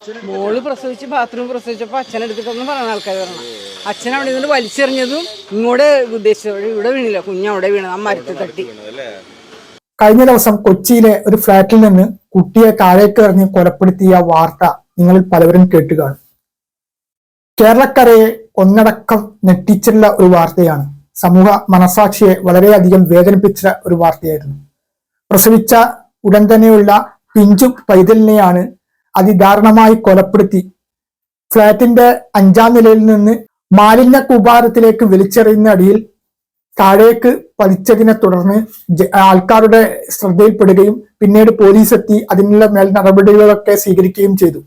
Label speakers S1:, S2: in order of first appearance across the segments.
S1: മോള് പ്രസവിച്ച് ബാത്റൂം പ്രസവിച്ചപ്പോൾ അച്ഛനെടുത്തിട്ടൊന്നും പറയുന്ന ആൾക്കാർ പറഞ്ഞു. അച്ഛൻ അവിടെ നിന്ന് വലിച്ചെറിഞ്ഞതും ഇങ്ങോട്ട് ഉദ്ദേശിച്ചു ഇവിടെ വീണില്ല, കുഞ്ഞവിടെ വീണത് ആ മരത്തിൽ തട്ടി.
S2: കഴിഞ്ഞ ദിവസം കൊച്ചിയിലെ ഒരു ഫ്ളാറ്റിൽ നിന്ന് കുട്ടിയെ താഴേക്ക് എറിഞ്ഞ് കൊലപ്പെടുത്തിയ വാർത്ത നിങ്ങളിൽ പലവരും കേട്ടു കാണും. കേരളക്കരയെ ഒന്നടക്കം ഞെട്ടിച്ചുള്ള ഒരു വാർത്തയാണ്. സമൂഹ മനസാക്ഷിയെ വളരെയധികം വേദനിപ്പിച്ച ഒരു വാർത്തയായിരുന്നു. പ്രസവിച്ച ഉടൻ തന്നെയുള്ള പിഞ്ചു പൈതലിനെയാണ് അതിദാരുണമായി കൊലപ്പെടുത്തി ഫ്ളാറ്റിന്റെ 5ാം നിലയിൽ നിന്ന് മാലിന്യ കൂമ്പാരത്തിലേക്ക് വലിച്ചെറിയുന്ന അടിയിൽ താഴേക്ക് പതിച്ചതിനെ തുടർന്ന് ആൾക്കാരുടെ ശ്രദ്ധയിൽപ്പെടുകയും പിന്നീട് പോലീസ് എത്തി അതിനുള്ള മേൽ നടപടികളൊക്കെ സ്വീകരിക്കുകയും ചെയ്തു.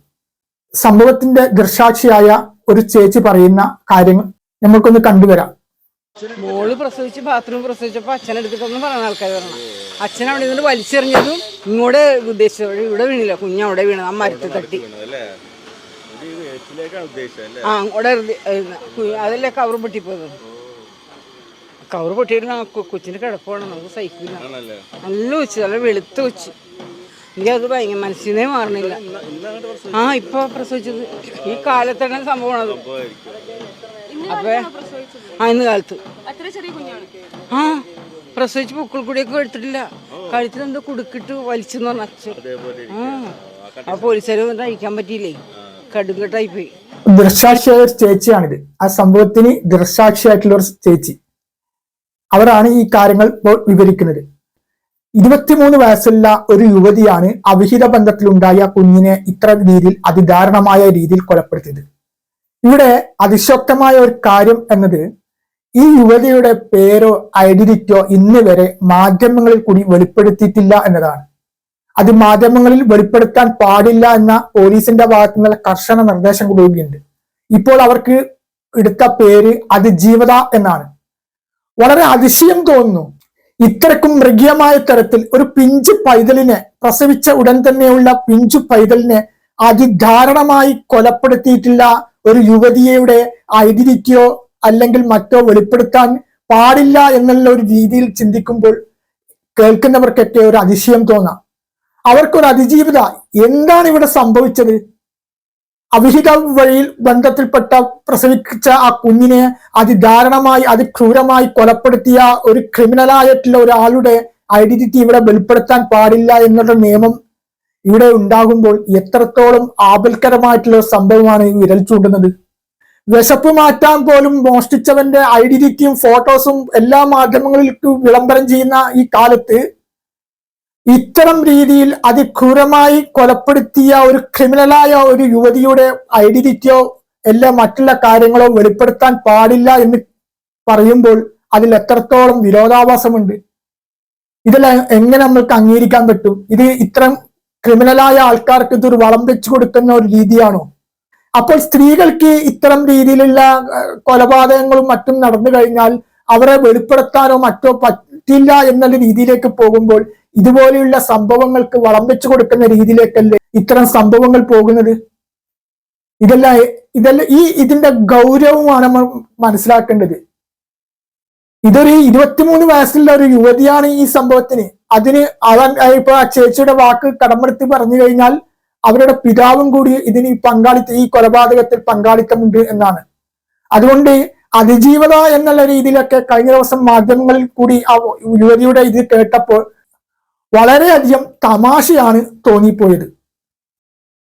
S2: സംഭവത്തിന്റെ ദൃക്സാക്ഷിയായ ഒരു ചേച്ചി പറയുന്ന കാര്യങ്ങൾ നമ്മൾക്കൊന്ന് കണ്ടുവരാം.
S1: മോള് പ്രസവിച്ച് ബാത്റൂം പ്രസവിച്ചപ്പോൾ അച്ഛനെടുത്തിട്ടൊന്നും പറയുന്ന ആൾക്കാർ പറഞ്ഞു. അച്ഛൻ അവിടെ നിന്ന് വലിച്ചെറിഞ്ഞതും ഇങ്ങോട്ട് ഉദ്ദേശിച്ചു ഇവിടെ വീണില്ല, കുഞ്ഞവിടെ വീണത് ആ മരത്തിൽ തട്ടി. ആ അവിടെ അതല്ലേ കവർ പൊട്ടിപ്പോയത്. കവർ പൊട്ടിയിട്ട് കൊച്ചിന് കിടപ്പാണ്, നമുക്ക് സഹിക്കില്ല. നല്ല വെച്ച് നല്ല വെളുത്ത് വെച്ച് എനിക്കത് ഭയങ്കര മനസ്സിനെ മാറണില്ല. ആ ഇപ്പൊ പ്രസവിച്ചത് ഈ കാലത്താണ് സംഭവമാണത്. അപ്പൊ ഇന്ന് കാലത്ത് ആ പ്രസവിച്ച് പൊക്കിൾ കൂടിയൊക്കെ എടുത്തിട്ടില്ല, കഴുത്തിൽ എന്തോ കുടുക്കിട്ട് വലിച്ചെന്ന് പറഞ്ഞ അച്ഛൻ. ആ പോലീസുകാർ അഴിക്കാൻ പറ്റിയില്ലേ, കടുങ്കട്ടായി പോയി.
S2: ദൃക്സാക്ഷിയായ ഒരു ചേച്ചിയാണിത്. ആ സംഭവത്തിന് ദൃക്സാക്ഷിയായിട്ടുള്ള ഒരു ചേച്ചി, അവരാണ് ഈ കാര്യങ്ങൾ ഇപ്പോൾ വിവരിക്കുന്നത്. 23 വയസ്സുള്ള ഒരു യുവതിയാണ് അവിഹിത ബന്ധത്തിലുണ്ടായ കുഞ്ഞിനെ ഇത്ര രീതിയിൽ അതിദാരുണമായ രീതിയിൽ കൊലപ്പെടുത്തിയത്. ഇവിടെ അതിശക്തമായ ഒരു കാര്യം എന്നത് ഈ യുവതിയുടെ പേരോ ഐഡന്റിറ്റിയോ ഇന്ന് വരെ മാധ്യമങ്ങളിൽ കൂടി വെളിപ്പെടുത്തിയിട്ടില്ല എന്നതാണ്. അത് മാധ്യമങ്ങളിൽ വെളിപ്പെടുത്താൻ പാടില്ല എന്ന പോലീസിന്റെ ഭാഗത്തു നിന്നുള്ള കർശന നിർദ്ദേശം കൊടുക്കുകയുണ്ട്. ഇപ്പോൾ അവർക്ക് എടുത്ത പേര് അതിജീവത എന്നാണ്. വളരെ അതിശയം തോന്നുന്നു. ഇത്രക്കും മൃഗീയമായ തരത്തിൽ ഒരു പിഞ്ചു പൈതലിനെ, പ്രസവിച്ച ഉടൻ തന്നെയുള്ള പിഞ്ചു പൈതലിനെ അതിദാരുണമായി കൊലപ്പെടുത്തിയിട്ടുള്ള ഒരു യുവതിയുടെ ഐഡന്റിറ്റിയോ അല്ലെങ്കിൽ മറ്റോ വെളിപ്പെടുത്താൻ പാടില്ല എന്നുള്ള ഒരു രീതിയിൽ ചിന്തിക്കുമ്പോൾ കേൾക്കുന്നവർക്കൊക്കെ ഒരു അതിശയം തോന്നാം. അവർക്കൊരു അതിജീവിത എന്താണ് ഇവിടെ സംഭവിച്ചത്? അവിഹിത വഴിയിൽ ബന്ധത്തിൽപ്പെട്ട പ്രസവിച്ച ആ കുഞ്ഞിനെ അതിദാരുണമായി അതിക്രൂരമായി കൊലപ്പെടുത്തിയ ഒരു ക്രിമിനലായിട്ടുള്ള ഒരാളുടെ ഐഡന്റിറ്റി ഇവിടെ വെളിപ്പെടുത്താൻ പാടില്ല എന്നുള്ള നിയമം ഇവിടെ ഉണ്ടാകുമ്പോൾ എത്രത്തോളം ആപൽക്കരമായിട്ടുള്ള സംഭവമാണ് വിരൽ ചൂണ്ടുന്നത്. വിശപ്പ് മാറ്റാൻ പോലും മോഷ്ടിച്ചവന്റെ ഐഡന്റിറ്റിയും ഫോട്ടോസും എല്ലാ മാധ്യമങ്ങളിലും വിളംബരം ചെയ്യുന്ന ഈ കാലത്ത് ഇത്തരം രീതിയിൽ അതിക്രൂരമായി കൊലപ്പെടുത്തിയ ഒരു ക്രിമിനലായ ഒരു യുവതിയുടെ ഐഡന്റിറ്റിയോ എല്ലാ മറ്റുള്ള കാര്യങ്ങളോ വെളിപ്പെടുത്താൻ പാടില്ല എന്ന് പറയുമ്പോൾ അതിൽ എത്രത്തോളം വിരോധാഭാസമുണ്ട്. ഇതെല്ലാം എങ്ങനെ നമ്മൾക്ക് അംഗീകരിക്കാൻ പറ്റും? ഇത് ഇത്തരം ക്രിമിനലായ ആൾക്കാർക്ക് ഇതൊരു വളം വെച്ചു കൊടുക്കുന്ന ഒരു രീതിയാണോ? അപ്പോൾ സ്ത്രീകൾക്ക് ഇത്തരം രീതിയിലുള്ള കൊലപാതകങ്ങളും മറ്റും നടന്നു കഴിഞ്ഞാൽ അവരെ വെളിപ്പെടുത്താനോ മറ്റോ പറ്റില്ല എന്നുള്ള രീതിയിലേക്ക് പോകുമ്പോൾ ഇതുപോലെയുള്ള സംഭവങ്ങൾക്ക് വളം വെച്ചു കൊടുക്കുന്ന രീതിയിലേക്കല്ലേ ഇത്തരം സംഭവങ്ങൾ പോകുന്നത്? ഇതെല്ലാം ഇതിന്റെ ഗൗരവമാണ് നമ്മൾ മനസ്സിലാക്കേണ്ടത്. ഇതൊരു 23 വയസ്സുള്ള ഒരു യുവതിയാണ് ഈ സംഭവത്തിന്. അതിന് ഇപ്പൊ ആ ചേച്ചിയുടെ വാക്ക് കടമെടുത്ത് പറഞ്ഞു കഴിഞ്ഞാൽ അവരുടെ പിതാവും കൂടി ഇതിന് ഈ കൊലപാതകത്തിൽ പങ്കാളിത്തമുണ്ട് എന്നാണ്. അതുകൊണ്ട് അതിജീവത എന്നുള്ള രീതിയിലൊക്കെ കഴിഞ്ഞ ദിവസം മാധ്യമങ്ങളിൽ കൂടി ആ യുവതിയുടെ ഇത് കേട്ടപ്പോൾ വളരെയധികം തമാശയാണ് തോന്നിപ്പോയത്.